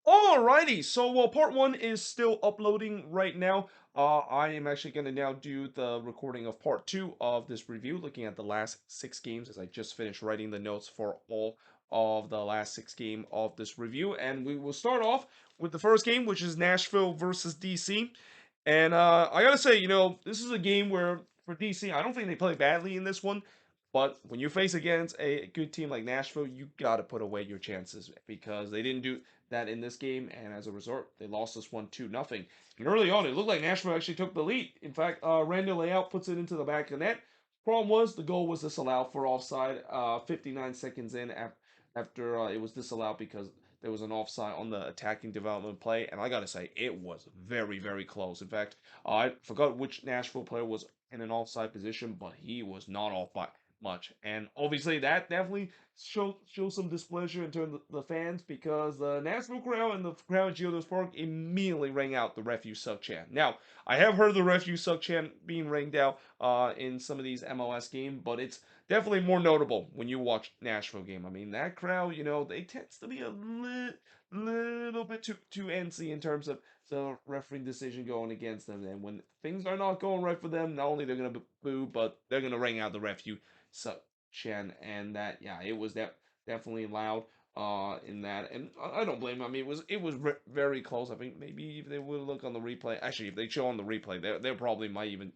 Alrighty, so part one is still uploading right now. I am actually going to now do the recording of part two of this review, looking at the last six games as I just finished writing the notes for all of the last six game of this review. And we will start off with the first game, which is Nashville versus DC. And I gotta say, this is a game where for DC, I don't think they play badly in this one. But when you face against a good team like Nashville, you gotta put away your chances because they didn't do that in this game, and as a result, they lost this one 2-0. And early on, it looked like Nashville actually took the lead. In fact, Randall Layout puts it into the back of the net. Problem was the goal was disallowed for offside. 59 seconds in after it was disallowed because there was an offside on the attacking development play, and I gotta say it was very very close. In fact, I forgot which Nashville player was in an offside position, but he was not off by much. And obviously that definitely shows some displeasure in terms of the fans because the Nashville crowd and the crowd at Geodos Park immediately rang out the "Ref You Suck" chant. Now, I have heard the "Ref You Suck" chant being rang out in some of these MLS games, but it's definitely more notable when you watch Nashville game. I mean, that crowd, they tends to be a little bit too antsy in terms of the refereeing decision going against them. And when things are not going right for them, not only they're gonna boo, but they're gonna ring out the "Ref You Suck" chant. And that, yeah, it was definitely loud in that, and I don't blame him. I mean, it was very close. I think maybe if they would look on the replay, actually, if they show on the replay, they probably might even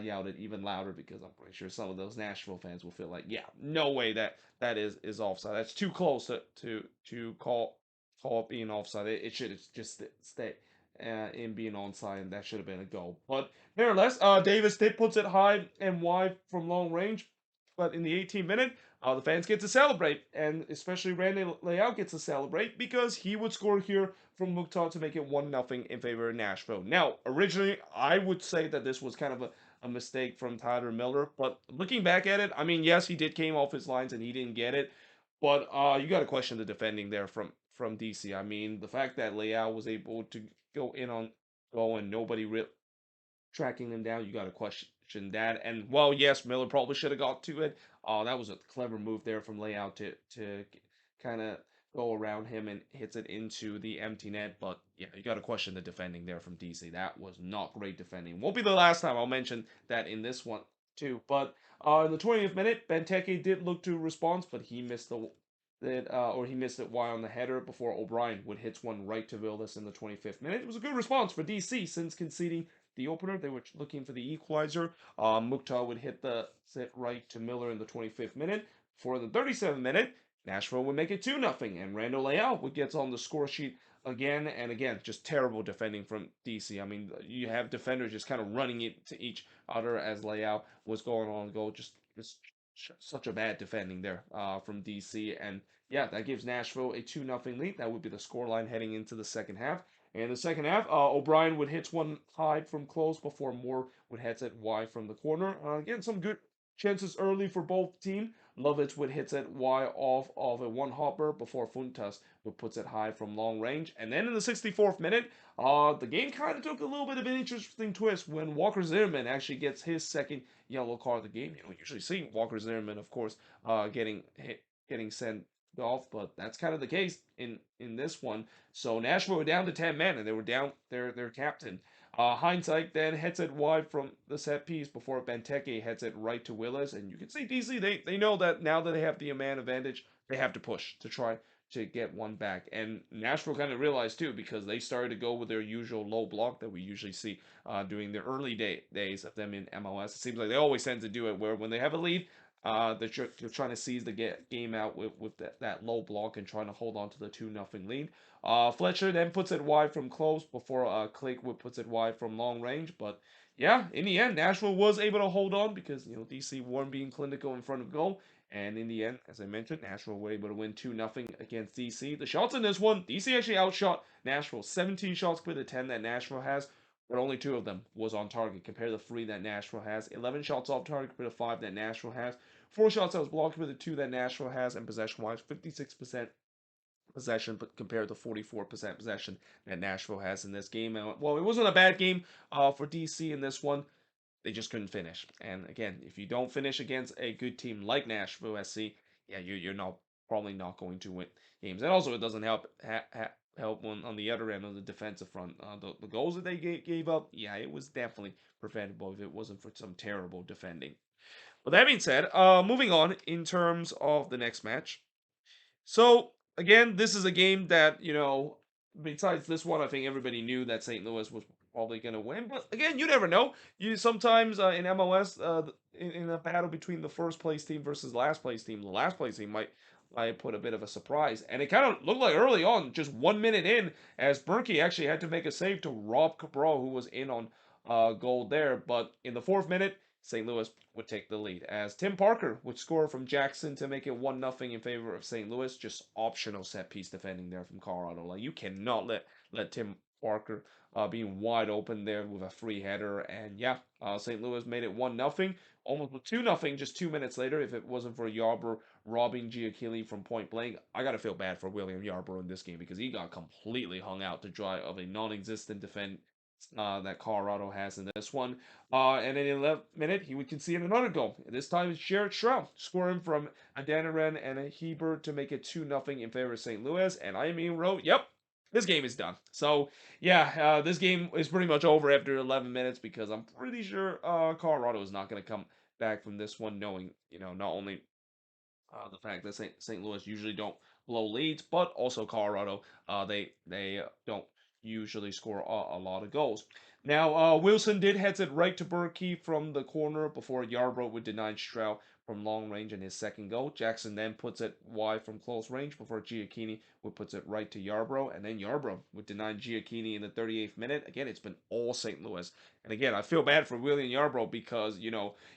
yelled it even louder because I'm pretty sure some of those Nashville fans will feel like, yeah, no way that is offside. That's too close to call it being offside. It should just stay. In being onside, and that should have been a goal. But nevertheless, Davis did puts it high and wide from long range. But in the 18th minute, the fans get to celebrate, and especially Randy Leao gets to celebrate because he would score here from Mukhtar to make it 1-0 in favor of Nashville. Now, originally, I would say that this was kind of a mistake from Tyler Miller, but looking back at it, I mean, yes, he did came off his lines and he didn't get it, but you got to question the defending there from DC. I mean, the fact that Leao was able to go in on goal and nobody tracking him down, you got to question that. And well, yes, Miller probably should have got to it. That was a clever move there from Layout to kind of go around him and hits it into the empty net. But yeah, you got to question the defending there from DC. That was not great defending. Won't be the last time I'll mention that in this one too. But in the 20th minute, Benteke did look to respond, but he missed he missed it wide on the header before O'Brien would hit one right to Villas in the 25th minute. It was a good response for DC since conceding the opener. They were looking for the equalizer. Mukhtar would hit the set right to Miller in the 25th minute. For the 37th minute, Nashville would make it 2-0, and Randall Leal would get on the score sheet again and again. Just terrible defending from DC. I mean, you have defenders just kind of running it to each other as Leal was going on goal. Just such a bad defending there from DC. And yeah, that gives Nashville a 2-0 lead. That would be the scoreline heading into the second half. In the second half, O'Brien would hit one high from close before Moore would hit it wide from the corner. Again, some good chances early for both team. Lovitz would hit it wide off of a one hopper before Funtas would put it high from long range. And then in the 64th minute, the game kind of took a little bit of an interesting twist when Walker Zimmerman actually gets his second yellow card of the game. You usually see Walker Zimmerman, of course, getting sent off, but that's kind of the case in this one. So Nashville were down to 10 men, and they were down their captain. Hindsight then heads it wide from the set piece before Benteke heads it right to Willis, and you can see DC they know that now that they have the man advantage, they have to push to try to get one back. And Nashville kind of realized too because they started to go with their usual low block that we usually see during the early days of them in MLS. It seems like they always tend to do it where when they have a lead, they're trying to seize the game out with that low block and trying to hold on to the 2-0 lead. Fletcher then puts it wide from close before Clakewood puts it wide from long range. But yeah, in the end, Nashville was able to hold on because DC weren't being clinical in front of goal. And in the end, as I mentioned, Nashville were able to win 2-0 against DC. The shots in this one, DC actually outshot Nashville. 17 shots per the 10 that Nashville has, but only 2 of them was on target compared to the 3 that Nashville has. 11 shots off target compared to 5 that Nashville has. 4 shots that was blocked compared to 2 that Nashville has. And possession-wise, 56% possession but compared to 44% possession that Nashville has in this game. And, well, it wasn't a bad game for DC in this one. They just couldn't finish. And again, if you don't finish against a good team like Nashville SC, yeah, you're not probably not going to win games. And also, it doesn't help on the other end of the defensive front. The goals that they gave up, yeah, it was definitely preventable if it wasn't for some terrible defending. But that being said, moving on in terms of the next match. So again, this is a game that besides this one, I think everybody knew that St. Louis was probably going to win. But again, you never know. You sometimes in MLS, in a battle between the first place team versus last place team, the last place team might put a bit of a surprise. And it kind of looked like early on, just 1 minute in, as Berkey actually had to make a save to rob Cabral, who was in on goal there. But in the fourth minute, St. Louis would take the lead as Tim Parker would score from Jackson to make it 1-0 in favor of St. Louis. Just optional set piece defending there from Colorado. Like you cannot let Tim Parker being wide open there with a free header. And yeah, St. Louis made it 1-0, almost 2-0 just 2 minutes later. If it wasn't for Yarbrough robbing Giacchini from point blank, I gotta feel bad for William Yarbrough in this game because he got completely hung out to dry of a non-existent defense that Colorado has in this one. And in the 11th minute, he would concede another goal. This time it's Jared Schramm scoring from Adaniran and a Heber to make it 2-0 in favor of St. Louis. And I mean, wrote, yep, this game is done. So, yeah, this game is pretty much over after 11 minutes because I'm pretty sure Colorado is not going to come back from this one, knowing, not only the fact that St. Louis usually don't blow leads, but also Colorado, they don't usually score a lot of goals. Now, Wilson did heads it right to Berkey from the corner before Yarbrough would deny Stroud from long range in his second goal. Jackson then puts it wide from close range before Giacchini would puts it right to Yarbrough, and then Yarbrough would deny Giacchini in the 38th minute. Again, it's been all St. Louis. And again, I feel bad for William Yarbrough because,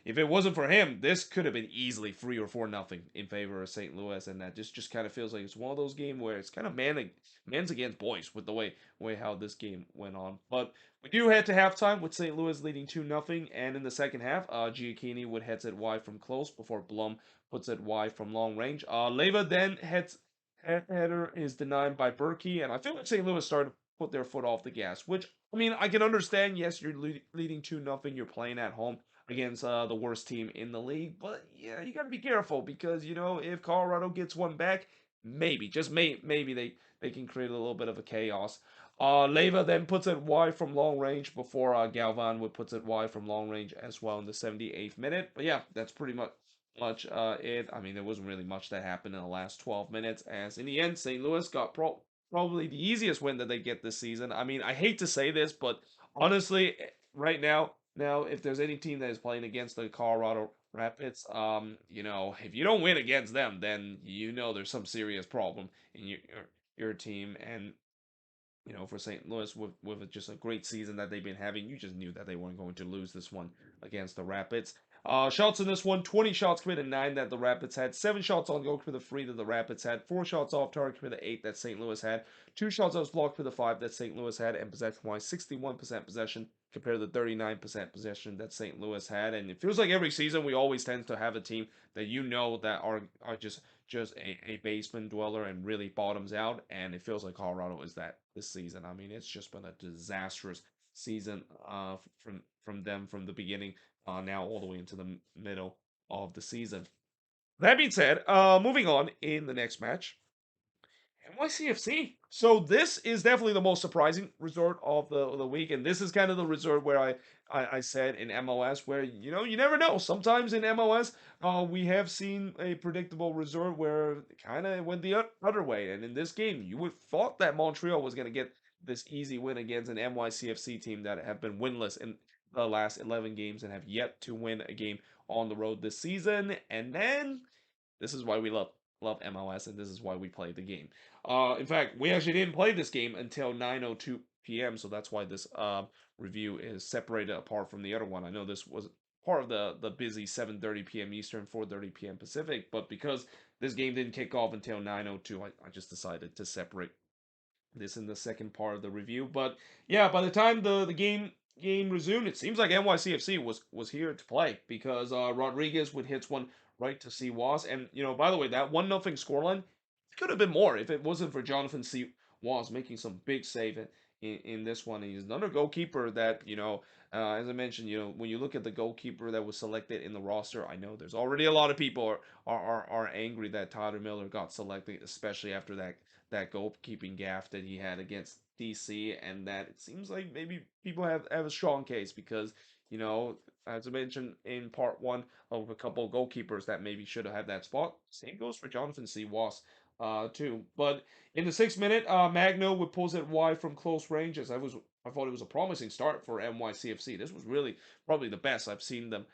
if it wasn't for him, this could have been easily 3 or 4-0 in favor of St. Louis, and that just kind of feels like it's one of those games where it's kind of man's against boys with the way how this game went on. But we do head to halftime with St. Louis leading 2-0, and in the second half, Giacchini would heads it wide from close before Blum puts it wide from long range. Leva then header is denied by Berkey, and I feel like St. Louis started to put their foot off the gas, which I mean I can understand. Yes, you're leading 2-0, you're playing at home against the worst team in the league, but yeah, you got to be careful because if Colorado gets one back, maybe just maybe they can create a little bit of a chaos. Leva then puts it wide from long range before Galvan would puts it wide from long range as well in the 78th minute. But yeah, that's pretty much it. I mean, there wasn't really much that happened in the last 12 minutes. As in the end, St. Louis got probably the easiest win that they get this season. I mean, I hate to say this, but honestly, right now, if there's any team that is playing against the Colorado Rapids, if you don't win against them, then there's some serious problem in your team. And for St. Louis with just a great season that they've been having, you just knew that they weren't going to lose this one against the Rapids. Shots in this one, 20 shots committed, 9 that the Rapids had, 7 shots on goal committed, 3 that the Rapids had, 4 shots off target committed, 8 that St. Louis had, 2 shots that was blocked for the 5 that St. Louis had, and possession-wise, 61% possession compared to the 39% possession that St. Louis had. And it feels like every season we always tend to have a team that that are just a basement dweller and really bottoms out, and it feels like Colorado is that this season. I mean, it's just been a disastrous season from them from the beginning now all the way into the middle of the season. That being said, moving on in the next match, NYCFC. So this is definitely the most surprising resort of the week, and this is kind of the resort where I said in MLS where you never know. Sometimes in MLS, we have seen a predictable resort where it kind of went the other way, and in this game, you would thought that Montreal was going to get this easy win against an NYCFC team that have been winless in the last 11 games and have yet to win a game on the road this season, and then this is why we love MLS, and this is why we play the game. In fact, we actually didn't play this game until 9:02 p.m., so that's why this review is separated apart from the other one. I know this was part of the busy 7:30 p.m. Eastern, 4:30 p.m. Pacific, but because this game didn't kick off until 9:02, I just decided to separate this in the second part of the review. But yeah, by the time the game resumed, it seems like NYCFC was here to play because Rodriguez would hit one right to C. Was, and by the way, that 1-0 scoreline could have been more if it wasn't for Jonathan C. Was making some big save in this one. He's another goalkeeper that as I mentioned, when you look at the goalkeeper that was selected in the roster, I know there's already a lot of people are angry that Tyler Miller got selected, especially after that goalkeeping gaffe that he had against DC, and that it seems like maybe people have a strong case because, you know, as I mentioned in part one of a couple of goalkeepers that maybe should have had that spot. Same goes for Jonathan C. Wass, too. But in the 6th minute, Magno would pulls it wide from close range. I thought it was a promising start for NYCFC. This was really probably the best I've seen them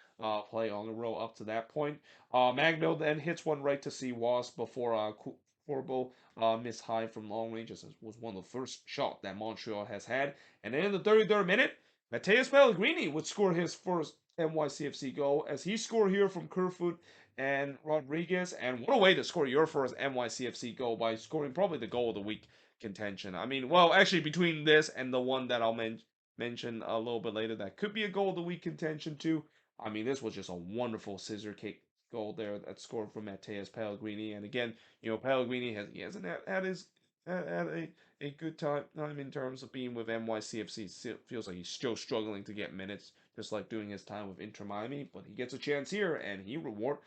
play on the row up to that point. Magno then hits one right to see Wass before Corbo missed high from long range. This was one of the first shot that Montreal has had. And then in the 33rd minute, Mateus Pellegrini would score his first NYCFC goal as he scored here from Kerfoot and Rodriguez. And what a way to score your first NYCFC goal by scoring probably the goal of the week contention. I mean, well, actually, between this and the one that I'll mention a little bit later, that could be a goal of the week contention too. I mean, this was just a wonderful scissor kick goal there that scored from Mateus Pellegrini. And again, Pellegrini hasn't had a good time in terms of being with NYCFC. Feels like he's still struggling to get minutes, just like doing his time with Inter Miami. But he gets a chance here, and he reward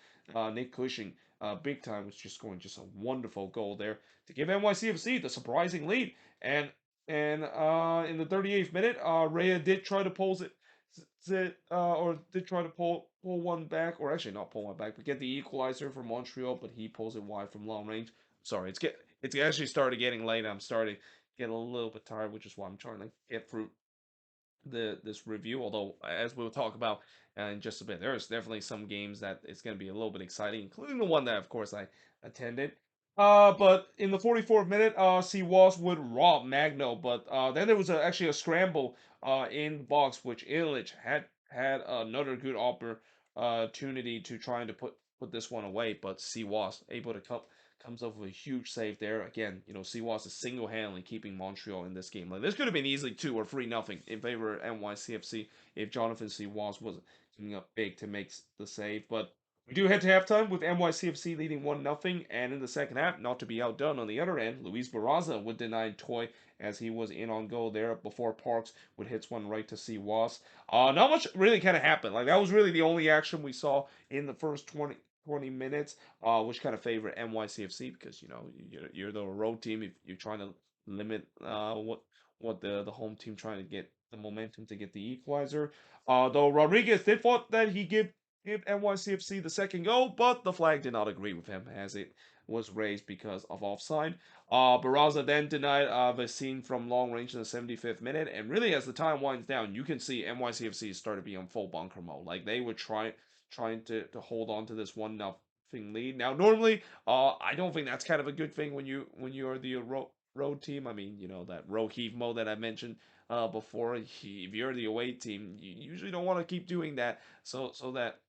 Nick Cushing big time, was just scoring just a wonderful goal there to give NYCFC the surprising lead. And in the 38th minute, Rhea did try to pulls it or did try to pull one back, or actually not pull one back, but get the equalizer for Montreal, but he pulls it wide from long range. Sorry, it's actually started getting late. I'm starting to get a little bit tired, which is why I'm trying to get through this review. Although, as we'll talk about in just a bit, there's definitely some games that it's going to be a little bit exciting, including the one that, of course, I attended. But in the 44th minute, C. Walls would rob Magno, but then there was actually a scramble in the box, which Illich had another good opportunity to trying to put this one away, but C. Walls able to comes up with a huge save there. Again, Siwas is single-handedly keeping Montreal in this game. Like, this could have been easily 2 or 3-0 in favor of NYCFC if Jonathan Siwas was coming up big to make the save. But we do head to halftime with NYCFC leading 1-0, and in the second half, not to be outdone on the other end, Luis Barraza would deny Toy as he was in on goal there before Parks would hits one right to Siwas. Not much really kind of happened. Like, that was really the only action we saw in the first 20 minutes, which kind of favor NYCFC because you're the road team. If you're trying to limit what the home team trying to get the momentum to get the equalizer. Though Rodriguez did thought that he give NYCFC the second goal, but the flag did not agree with him as it was raised because of offside. Barraza then denied Vecine from long range in the 75th minute, and really as the time winds down, you can see NYCFC started to be on full bunker mode. Like they were trying to hold on to this 1-0 lead. Now, normally, I don't think that's kind of a good thing when you are the road team. I mean, that row heave mode that I mentioned before. If you're the away team, you usually don't want to keep doing that, so that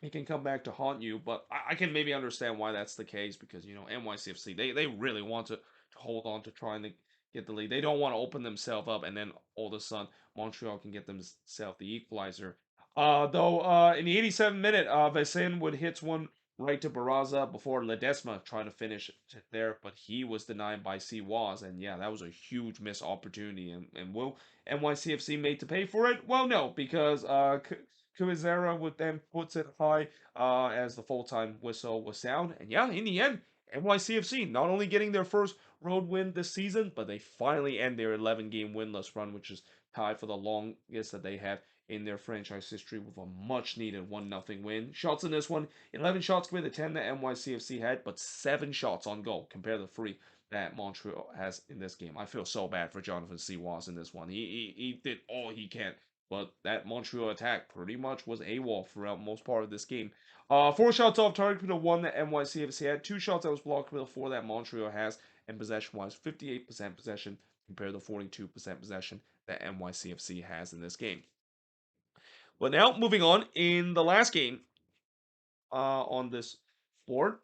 it can come back to haunt you. But I can maybe understand why that's the case because NYCFC they really want to hold on to trying to get the lead. They don't want to open themselves up, and then all of a sudden Montreal can get themselves the equalizer. Though in the 87th minute, Vecin would hit one right to Barraza before Ledesma trying to finish it there, but he was denied by C. Waz, and yeah, that was a huge missed opportunity. And will NYCFC made to pay for it? Well, no, because Kuizera would then puts it high as the full-time whistle was sound. And yeah, in the end, NYCFC not only getting their first road win this season, but they finally end their 11-game winless run, which is tied for the longest that they have in their franchise history with a much-needed 1-0 win. Shots in this one, 11 shots compared to 10 that NYCFC had, but 7 shots on goal compared to 3 that Montreal has in this game. I feel so bad for Jonathan Siwas in this one. He did all he can, but that Montreal attack pretty much was AWOL throughout most part of this game. 4 shots off target for the 1 that NYCFC had, 2 shots that was blocked for the 4 that Montreal has, and possession-wise, 58% possession compared to 42% possession that NYCFC has in this game. But now, moving on, in the last game on this board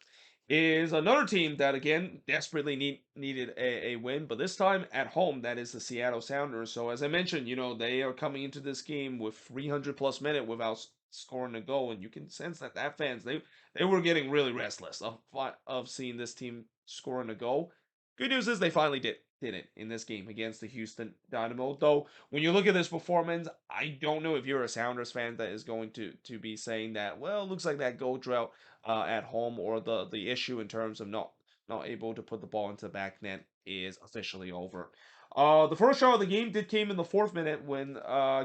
is another team that, again, desperately needed a win, but this time at home, that is the Seattle Sounders. So, as I mentioned, they are coming into this game with 300-plus minutes without scoring a goal, and you can sense that fans, they were getting really restless of seeing this team scoring a goal. Good news is they finally did it in this game against the Houston Dynamo. Though when you look at this performance, I don't know if you're a Sounders fan that is going to be saying that, well, it looks like that goal drought at home or the issue in terms of not not able to put the ball into the back net is officially over. The first shot of the game did came in the 4th minute when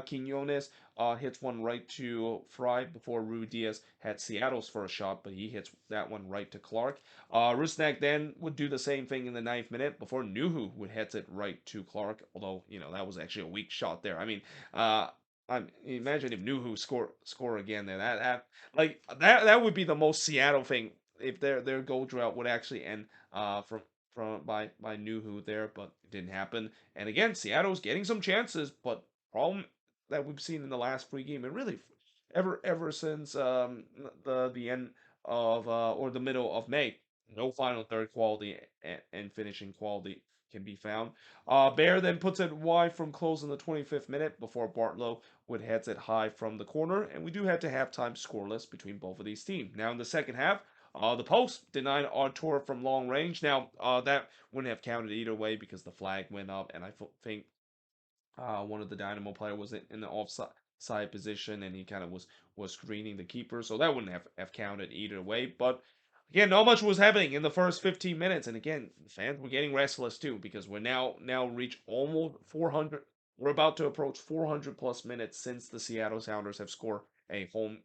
Quinones hits one right to Fry before Ruidiaz had Seattle's first shot, but he hits that one right to Clark. Rusnak then would do the same thing in the 9th minute before Nuhu would hit it right to Clark, although, that was actually a weak shot there. I mean, imagine if Nuhu score again there. That would be the most Seattle thing if their goal drought would actually end from by Nuhu there, but it didn't happen. And again, Seattle's getting some chances, but problem that we've seen in the last 3 games, and really ever since the end of or the middle of May, no final third quality and finishing quality can be found. Bear then puts it wide from close in the 25th minute before Bartlow would heads it high from the corner, and we do head to halftime scoreless between both of these teams. Now in the second half, the post denied Artur from long range. Now, that wouldn't have counted either way because the flag went up, and I think one of the Dynamo player was in the offside position, and he kind of was screening the keeper, so that wouldn't have counted either way. But again, not much was happening in the first 15 minutes, and again, fans were getting restless too because we're now reached almost 400. We're about to approach 400 plus minutes since the Seattle Sounders have scored a home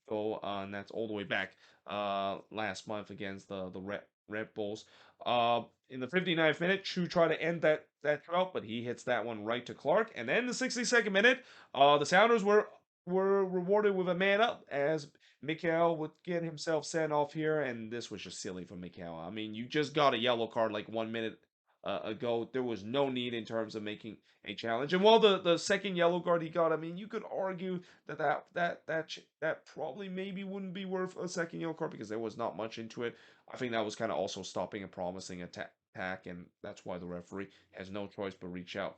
goal, and that's all the way back last month against the Red Bulls. In the 59th minute, Chu tried to end that drought, but he hits that one right to Clark. And then the 62nd minute, the Sounders were rewarded with a man up as Mikael would get himself sent off here, and this was just silly for Mikael. I mean, you just got a yellow card like 1 minute ago. There was no need in terms of making a challenge. And while the second yellow card he got, I mean, you could argue that probably maybe wouldn't be worth a second yellow card because there was not much into it. I think that was kind of also stopping a promising attack, and that's why the referee has no choice but reach out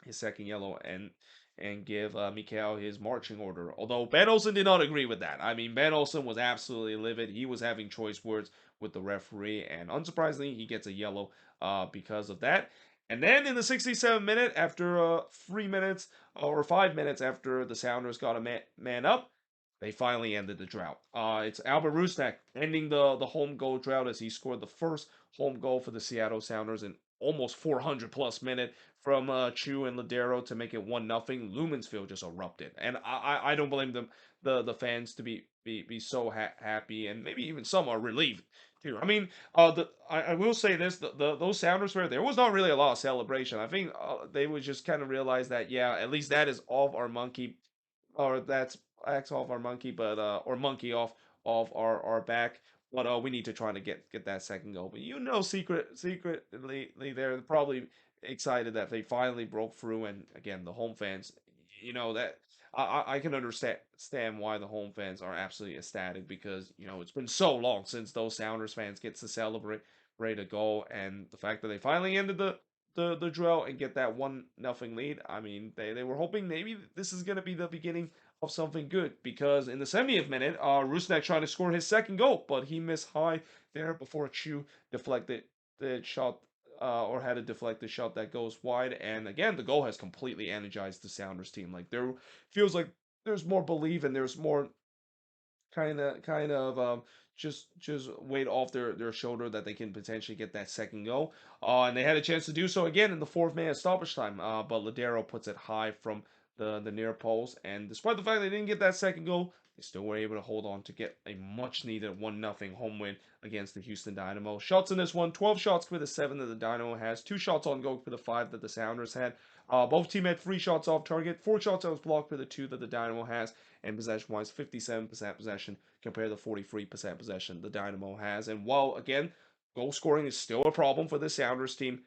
his second yellow and give Mikael his marching order. Although Ben Olsen did not agree with that. I mean, Ben Olsen was absolutely livid. He was having choice words with the referee, and unsurprisingly, he gets a yellow because of that. And then in the 67th minute, after 3 minutes or 5 minutes after the Sounders got a man up, they finally ended the drought. It's Albert Rusnak ending the home goal drought as he scored the first home goal for the Seattle Sounders in almost 400 plus minute from Chu and Ladero to make it 1-0. Lumensfield just erupted, and I don't blame them the fans to be so happy, and maybe even some are relieved too. I mean, I will say this: those Sounders where there was not really a lot of celebration. I think they would just kind of realize that at least that is off our monkey, or that's axe off our monkey, but or monkey off our back. But we need to try to get that second goal. But secretly they're probably excited that they finally broke through. And again, the home fans, that I can understand why the home fans are absolutely ecstatic because it's been so long since those Sounders fans get to celebrate a goal, and the fact that they finally ended the drill and get that 1-0 lead. I mean, they were hoping maybe this is gonna be the beginning of something good because in the 70th minute, Rusnak trying to score his second goal, but he missed high there before Chu deflected the shot or had a deflected shot that goes wide. And again, the goal has completely energized the Sounders team. Like there feels like there's more belief and there's more kind of just weight off their shoulder that they can potentially get that second goal. And they had a chance to do so again in the 4th minute stoppage time. But Ladero puts it high from the near post, and despite the fact they didn't get that second goal, they still were able to hold on to get a much needed 1-0 home win against the Houston Dynamo. Shots in this one: 12 shots for the 7 that the Dynamo has, 2 shots on goal for the 5 that the Sounders had. Both teams had 3 shots off target, 4 shots that was blocked for the 2 that the Dynamo has, and possession-wise, 57% possession compared to 43% possession the Dynamo has. And while, again, goal scoring is still a problem for the Sounders team,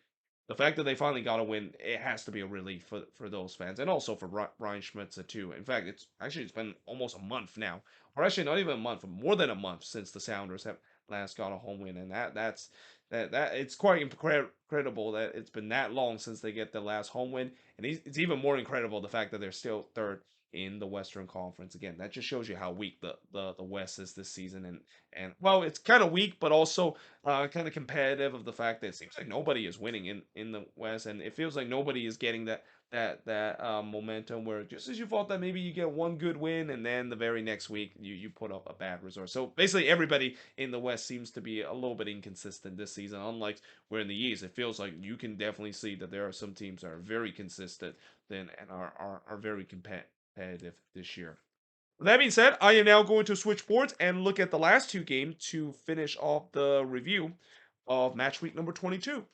the fact that they finally got a win, it has to be a relief for those fans, and also for Ryan Schmitza too. In fact, it's been almost a month now, or actually not even a month, more than a month since the Sounders have last got a home win, and that's it's quite incredible that it's been that long since they get the last home win, and it's even more incredible the fact that they're still third in the Western Conference. Again, that just shows you how weak the West is this season. And well, it's kind of weak, but also kind of competitive of the fact that it seems like nobody is winning in the West, and it feels like nobody is getting that momentum where just as you thought that maybe you get one good win and then the very next week you put up a bad result. So basically everybody in the West seems to be a little bit inconsistent this season. Unlike where in the East, it feels like you can definitely see that there are some teams that are very consistent then and are very competitive this year. That being said, I am now going to switch boards and look at the last two games to finish off the review of match week number 22.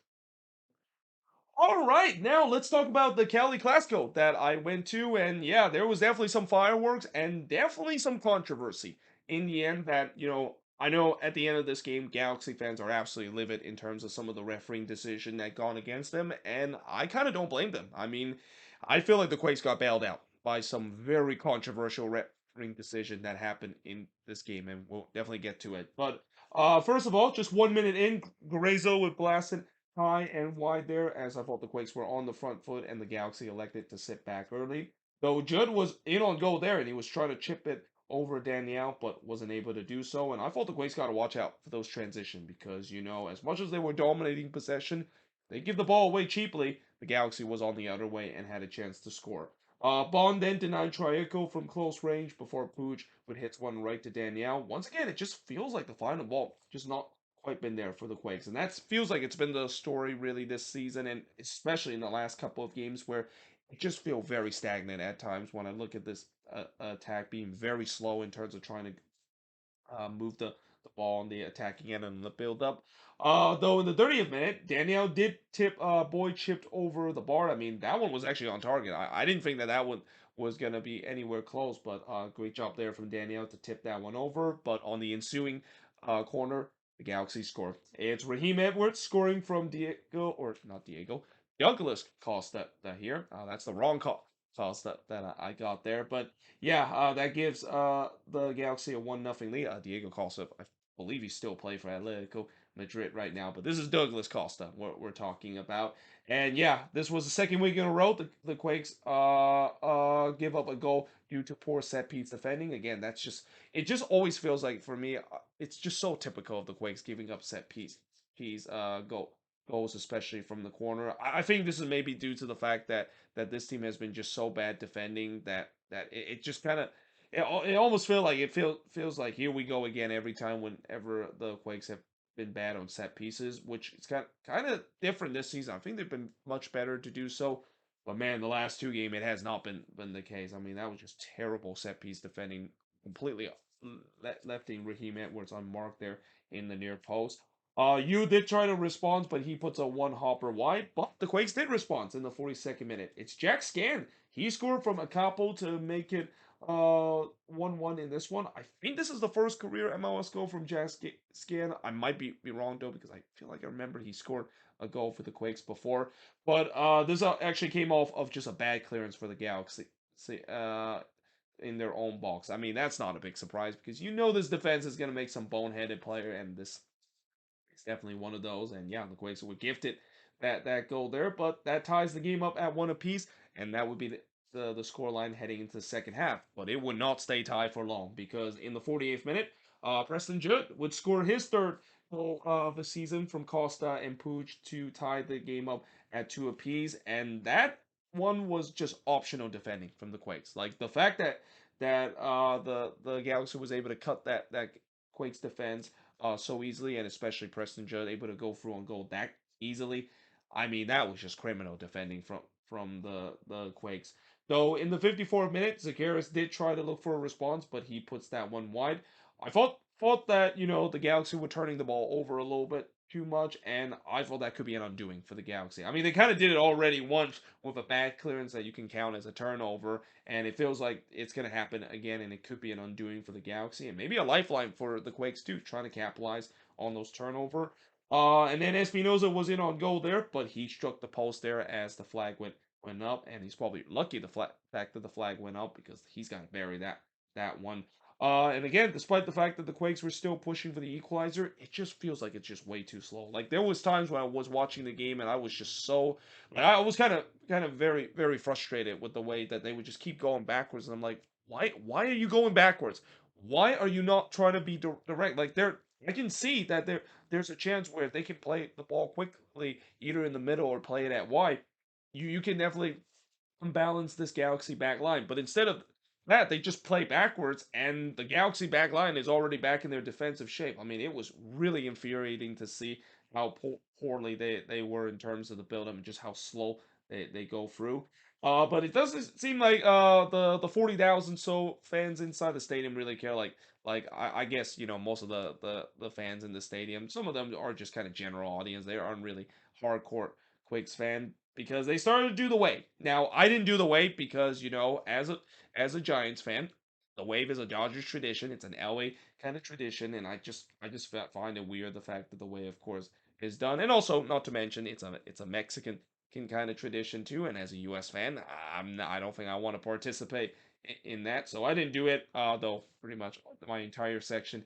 All right, now let's talk about the Cali Clasico that I went to, and yeah, there was definitely some fireworks and definitely some controversy in the end. That I know at the end of this game, Galaxy fans are absolutely livid in terms of some of the refereeing decision that gone against them, and I kind of don't blame them. I mean, I feel like the Quakes got bailed out by some very controversial refereeing decision that happened in this game, and we'll definitely get to it. But first of all, just 1 minute in, Guerrezo with blasted high and wide there, as I thought the Quakes were on the front foot and the Galaxy elected to sit back early. Though Judd was in on goal there and he was trying to chip it over Danielle, but wasn't able to do so. And I thought the Quakes got to watch out for those transition because, as much as they were dominating possession, they give the ball away cheaply. The Galaxy was on the other way and had a chance to score. Bond then denied Triaco from close range before Pooch would hit one right to Danielle. Once again, it just feels like the final ball just not quite been there for the Quakes. And that feels like it's been the story really this season, and especially in the last couple of games where it just feel very stagnant at times when I look at this attack being very slow in terms of trying to move the ball on the attacking end and the build up. Though in the 30th minute, Danielle did tip Boyd chipped over the bar. I mean, that one was actually on target. I didn't think that one was going to be anywhere close, but great job there from Danielle to tip that one over. But on the ensuing corner, the Galaxy score. It's Raheem Edwards scoring from Diego, or not Diego, Douglas Costa here. That's the wrong call. Costa that I got there. But yeah, that gives the Galaxy a 1-0 lead. Diego Costa, I believe he still plays for Atletico Madrid right now, but this is Douglas Costa we're talking about. And yeah, this was the second week in a row the Quakes give up a goal due to poor set piece defending. Again, it just always feels like for me it's just so typical of the Quakes giving up set piece goals, especially from the corner. I think this is maybe due to the fact that this team has been just so bad defending that it just kind of it almost feels like here we go again every time whenever the Quakes have been bad on set pieces, which it's kind of different this season. I think they've been much better to do so. But man, the last two game it has not been the case. I mean, that was just terrible set piece defending, completely lefting Raheem Edwards unmarked there in the near post. You did try to respond, but he puts a one hopper wide. But the Quakes did respond in the 42nd minute. It's Jack Scan. He scored from a capo to make it 1-1 in this one. I think this is the first career MLS goal from Jack Scan. I might be wrong though because I feel like I remember he scored a goal for the Quakes before. But this actually came off of just a bad clearance for the Galaxy. In their own box. I mean, that's not a big surprise because this defense is going to make some boneheaded player, and this it's definitely one of those. And yeah, the Quakes were gifted that goal there, but that ties the game up at one apiece, and that would be the score line heading into the second half. But it would not stay tied for long because in the 48th minute, Preston Judd would score his third goal of the season from Costa and Pooch to tie the game up at two apiece, and that one was just optional defending from the Quakes. Like the fact that the Galaxy was able to cut that Quakes defense so easily, and especially Preston Judd able to go through on goal that easily. I mean, that was just criminal defending from the Quakes. Though in the 54th minute, Zakaris did try to look for a response, but he puts that one wide. I thought that the Galaxy were turning the ball over a little bit too much, and I thought that could be an undoing for the Galaxy. I mean, they kind of did it already once with a bad clearance that you can count as a turnover, and it feels like it's going to happen again, and it could be an undoing for the Galaxy, and maybe a lifeline for the Quakes too, trying to capitalize on those turnover. And then Espinoza was in on goal there, but he struck the post there as the flag went up, and he's probably lucky the fact that the flag went up because he's got to bury that one. And again, despite the fact that the Quakes were still pushing for the equalizer, it just feels like it's just way too slow. Like there was times when I was watching the game and I was just so, like, I was kind of very frustrated with the way that they would just keep going backwards. And I'm like, why are you going backwards? Why are you not trying to be direct? Like I can see that there's a chance where if they can play the ball quickly, either in the middle or play it at wide, you can definitely unbalance this Galaxy back line. But instead of that, they just play backwards, and the Galaxy back line is already back in their defensive shape. I mean, it was really infuriating to see how poorly they were in terms of the build-up and just how slow they go through. But it doesn't seem like the 40,000 so fans inside the stadium really care. Like I guess most of the fans in the stadium, some of them are just kind of general audience. They aren't really hardcore Quakes fan because they started to do the wave. Now I didn't do the wave because as a Giants fan, the wave is a Dodgers tradition. It's an LA kind of tradition, and I just find it weird the fact that the wave, of course, is done, and also not to mention it's a Mexican kind of tradition too. And as a U.S. fan, I don't think I want to participate in that, so I didn't do it. Though pretty much my entire section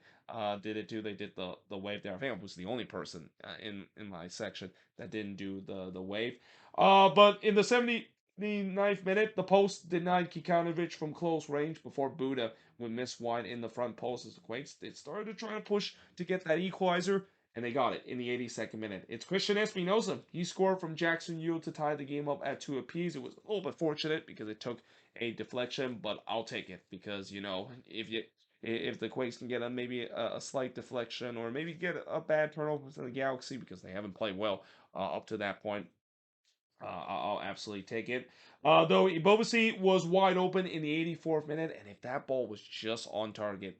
did it too. They did the wave there. I think I was the only person in my section that didn't do the wave. But in the 79th minute, the post denied Kikanovic from close range before Buda would miss wide in the front post as the Quakes. They started to try to push to get that equalizer, and they got it in the 82nd minute. It's Christian Espinosa. He scored from Jackson Yule to tie the game up at 2 apiece. It was a little bit fortunate because it took a deflection, but I'll take it because if the Quakes can get maybe a slight deflection or maybe get a bad turnover to the Galaxy because they haven't played well up to that point, I'll absolutely take it. Though Ibobasi was wide open in the 84th minute, and if that ball was just on target,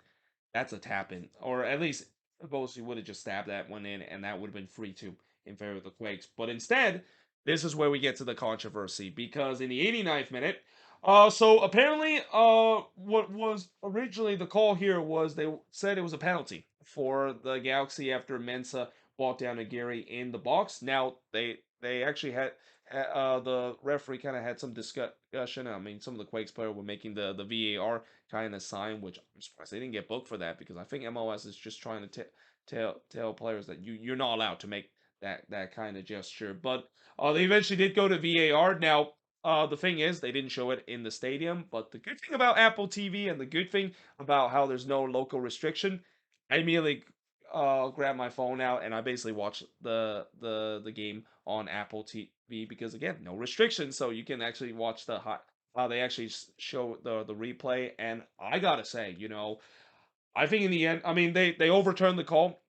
that's a tap in, or at least Ibobasi would have just stabbed that one in, and that would have been 3-2 in favor of the Quakes. But instead, this is where we get to the controversy because in the 89th minute, so apparently, what was originally the call here was they said it was a penalty for the Galaxy after Mensah walked down to Gary in the box. Now they actually had the referee kind of had some discussion. I mean, some of the Quakes players were making the VAR kind of sign, which I'm surprised they didn't get booked for that because I think MLS is just trying to tell players that you're not allowed to make that kind of gesture. But they eventually did go to VAR. Now, the thing is, they didn't show it in the stadium. But the good thing about Apple TV and the good thing about how there's no local restriction, I immediately grabbed my phone out and I basically watched the game on Apple TV because again, no restrictions, so you can actually watch how they actually show the replay. And I gotta say, I think in the end, I mean they overturned the call.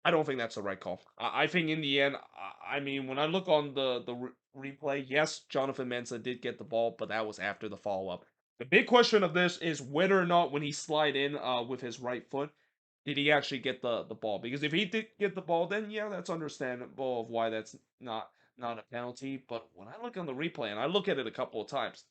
I don't think that's the right call. I think in the end, I mean, when I look on the replay, yes, Jonathan Mensah did get the ball, but that was after the follow up. The big question of this is whether or not when he slid in with his right foot, did he actually get the ball? Because if he did get the ball, then yeah, that's understandable of why that's not a penalty. But when I look on the replay and I look at it a couple of times,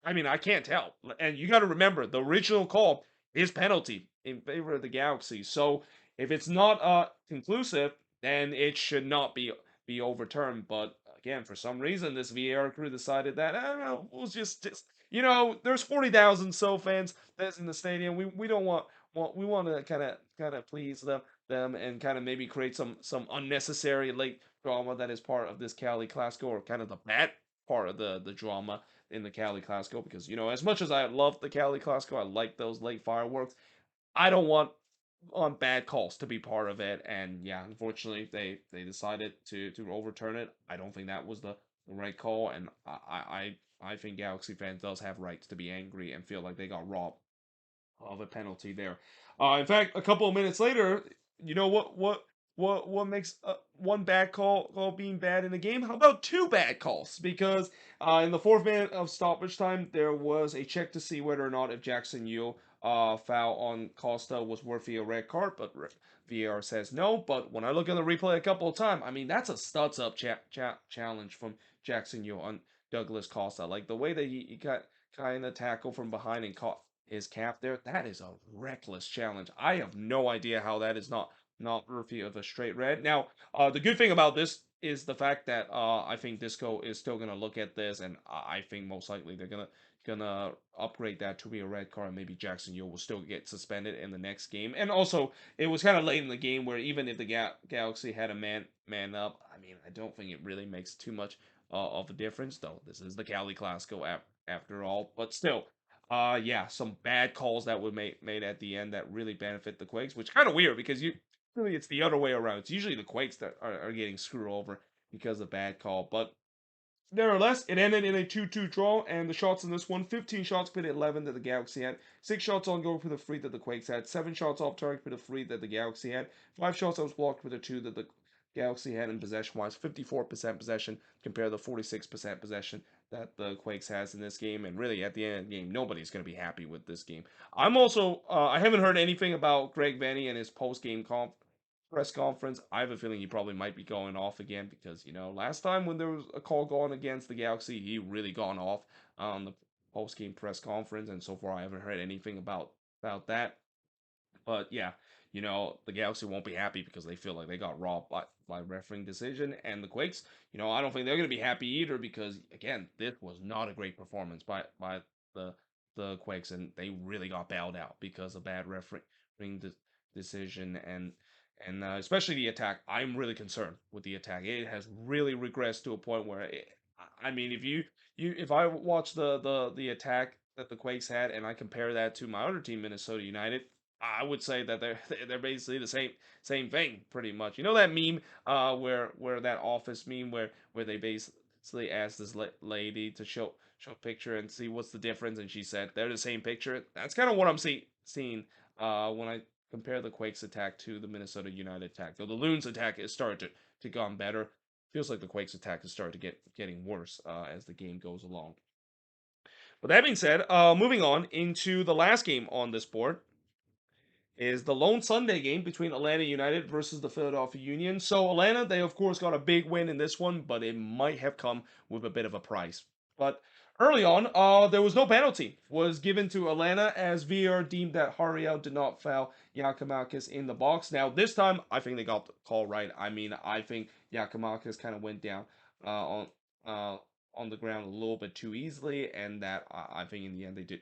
I mean, I can't tell. And you got to remember, the original call is penalty in favor of the Galaxy. So if it's not conclusive, then it should not be overturned. But again, for some reason, this VAR crew decided that I don't know, we'll just there's 40,000 so fans that's in the stadium. We don't we want to kind of please them and kind of maybe create some unnecessary late drama that is part of this Cali Clasico or kind of the bad part of the drama in the Cali Clasico because as much as I love the Cali Clasico, I like those late fireworks. I don't want on bad calls to be part of it, and yeah, unfortunately, they decided to overturn it. I don't think that was the right call, and I think Galaxy fans does have rights to be angry and feel like they got robbed of a penalty there. In fact, a couple of minutes later, you know what makes one bad call being bad in a game? How about two bad calls? Because in the 4th minute of stoppage time, there was a check to see whether or not if Jackson Yule foul on Costa was worthy a red card, but VAR says no. But when I look at the replay a couple of times, I mean that's a studs up challenge from Jackson Yule on Douglas Costa. Like the way that he got kind of tackled from behind and caught his cap there, that is a reckless challenge. I have no idea how that is not worthy of a straight red. Now, the good thing about this is the fact that I think Disco is still gonna look at this, and I think most likely they're gonna upgrade that to be a red card, and maybe Jackson Yo will still get suspended in the next game. And also, it was kind of late in the game where even if the Galaxy had a man up, I mean, I don't think it really makes too much of a difference, though. This is the Cali Clasico after all, but still. Yeah, some bad calls that were made at the end that really benefit the Quakes, which kind of weird because you really it's the other way around. It's usually the Quakes that are getting screwed over because of bad call. But nevertheless, it ended in a 2-2 draw, and the shots in this one 15 shots put 11 that the Galaxy had, 6 shots on goal for the 3 that the Quakes had, 7 shots off target for the 3 that the Galaxy had, 5 shots that was blocked for the 2 that the Galaxy had in possession wise, 54% possession compared to the 46% possession that the Quakes has in this game. And really, at the end of the game, nobody's going to be happy with this game. I'm also, I haven't heard anything about Greg Vanny and his post game press conference. I have a feeling he probably might be going off again because, last time when there was a call going against the Galaxy, he really gone off on the post game press conference. And so far, I haven't heard anything about that. But yeah, the Galaxy won't be happy because they feel like they got robbed by refereeing decision. And the Quakes, I don't think they're going to be happy either because, again, this was not a great performance by the the Quakes, and they really got bailed out because of bad refereeing decision and especially the attack. I'm really concerned with the attack. It has really regressed to a point where, I mean, if I watch the attack that the Quakes had and I compare that to my other team, Minnesota United, I would say that they're basically the same thing, pretty much. You know that meme, where that office meme where they basically asked this lady to show a picture and see what's the difference, and she said they're the same picture. That's kind of what I'm seeing when I compare the Quakes attack to the Minnesota United attack. Though the Loons attack is started to gone better, feels like the Quakes attack has started to getting worse as the game goes along. But that being said, moving on into the last game on this board is the lone Sunday game between Atlanta United versus the Philadelphia Union. So Atlanta, they of course got a big win in this one, but it might have come with a bit of a price. But early on, there was no penalty was given to Atlanta as VAR deemed that Hariel did not foul Yakimakis in the box. Now this time, I think they got the call right. I mean, I think Yakimakis kind of went down uh, on the ground a little bit too easily, and that I think in the end they did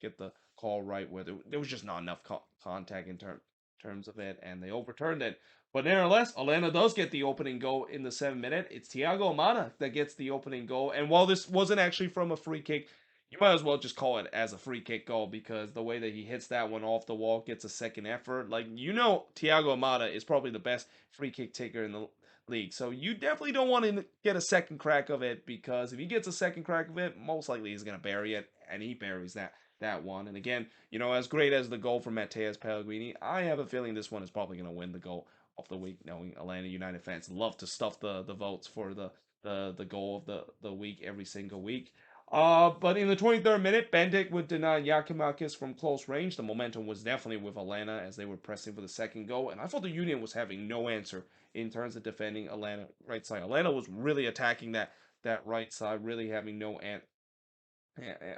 get the call right where there was just not enough contact in terms of it, and they overturned it. But nevertheless, Atlanta does get the opening goal in the 7th minute. It's Thiago Almada that gets the opening goal, and while this wasn't actually from a free kick, you might as well just call it as a free kick goal because the way that he hits that one off the wall, gets a second effort. Like, Thiago Almada is probably the best free kick taker in the league. So you definitely don't want to get a second crack of it because if he gets a second crack of it, most likely he's going to bury it, and he buries that one. And again, as great as the goal from Mateus Pellegrini, I have a feeling this one is probably going to win the goal of the week, knowing Atlanta United fans love to stuff the votes for the goal of the week every single week. But in the 23rd minute, Bendik would deny Yakimakis from close range. The momentum was definitely with Atlanta as they were pressing for the second goal, and I thought the Union was having no answer in terms of defending Atlanta right side. Atlanta was really attacking that right side, really having no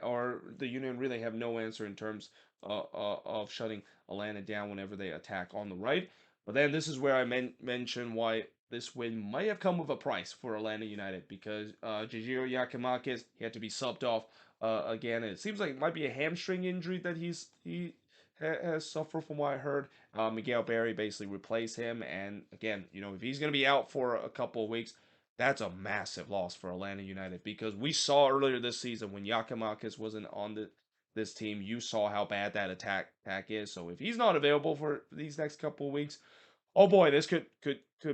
or the Union really have no answer in terms of shutting Atlanta down whenever they attack on the right. But then this is where I mention why this win might have come with a price for Atlanta United because Jajiro Yakimakis, he had to be subbed off again. And it seems like it might be a hamstring injury that he has suffered from what I heard. Miguel Berry basically replaced him, and again, if he's going to be out for a couple of weeks, that's a massive loss for Atlanta United because we saw earlier this season when Yakimakis wasn't on this team, you saw how bad that attack is. So if he's not available for these next couple of weeks, oh boy, this could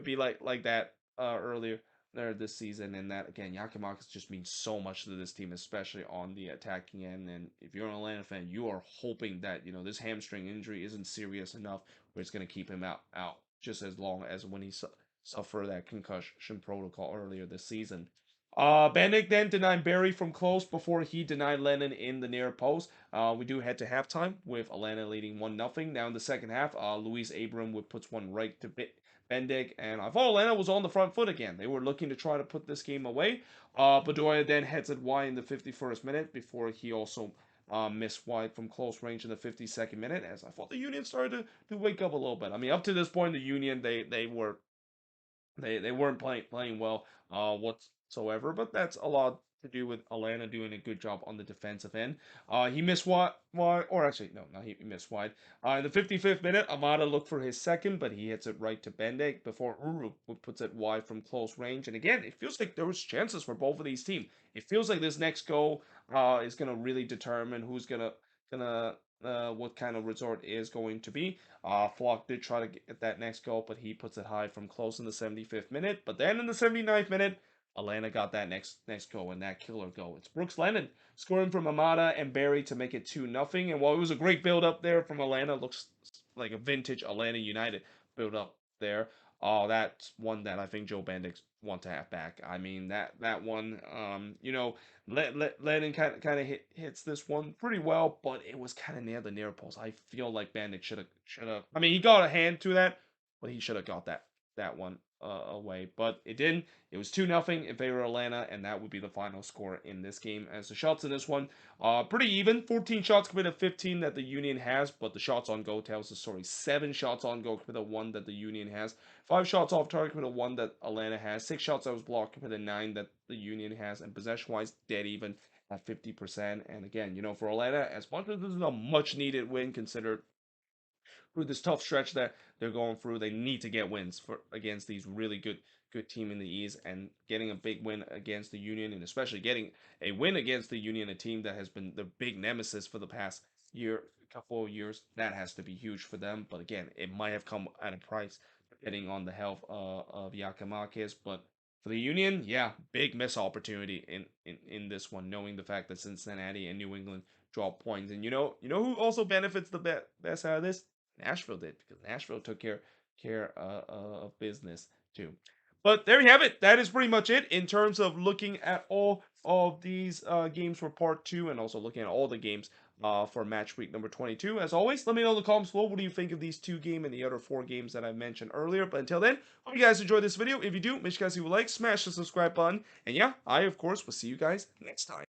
be like that earlier there this season. And that again, Yakimakis just means so much to this team, especially on the attacking end. And if you're an Atlanta fan, you are hoping that this hamstring injury isn't serious enough where it's going to keep him out just as long as when he suffer that concussion protocol earlier this season. Bendik then denied Barry from close before he denied Lennon in the near post. We do head to halftime with Atlanta leading 1-0. Now in the second half, Luis Abram would puts one right to Bendik, and I thought Atlanta was on the front foot again. They were looking to try to put this game away. Bedoya then heads it wide in the 51st minute before he also missed wide from close range in the 52nd minute, as I thought the Union started to wake up a little bit. I mean, up to this point, the Union, they were They weren't playing well whatsoever, but that's a lot to do with Atlanta doing a good job on the defensive end. He missed wide, or actually no, not he missed wide. In the 55th minute, Amada looked for his second, but he hits it right to Bendek before Uru puts it wide from close range. And again, it feels like there was chances for both of these teams. It feels like this next goal is gonna really determine who's gonna what kind of resort is going to be. Flock did try to get that next goal, but he puts it high from close in the 75th minute. But then in the 79th minute, Atlanta got that next goal and that killer goal. It's Brooks Lennon scoring from Amada and Barry to make it 2-0. And while it was a great build up there from Atlanta, looks like a vintage Atlanta United build up there. Oh, that's one that I think Joe Bandix want to have back. I mean that one, Lennon kind of hits this one pretty well, but it was kind of near the near post. I feel like Bandit should have. I mean, he got a hand to that, but he should have got that one away. But it didn't. It was 2-0 in favor of Atlanta, and that would be the final score in this game. As the shots in this one, pretty even. 14 shots compared to 15 that the Union has, but the shots on goal tells the story. 7 shots on goal compared to 1 that the Union has. 5 shots off target compared to 1 that Atlanta has. 6 shots that was blocked compared to 9 that the Union has. And possession-wise, dead even at 50%. And again, for Atlanta, as much as this is a much-needed win considered through this tough stretch that they're going through, they need to get wins for against these really good team in the East, and getting a big win against the Union, and especially getting a win against the Union, a team that has been the big nemesis for the past couple of years, that has to be huge for them. But again, it might have come at a price, depending on the health of Yakimakis. But for the Union, yeah, big miss opportunity in this one, knowing the fact that Cincinnati and New England drop points. And who also benefits the best out of this? Nashville did, because Nashville took care of business too. But there you have it. That is pretty much it in terms of looking at all of these games for part 2, and also looking at all the games for match week number 22. As always, let me know in the comments below what do you think of these 2 games and the other 4 games that I mentioned earlier. But until then, hope you guys enjoyed this video. If you do, make sure you guys leave a like, smash the subscribe button, and yeah, I of course will see you guys next time.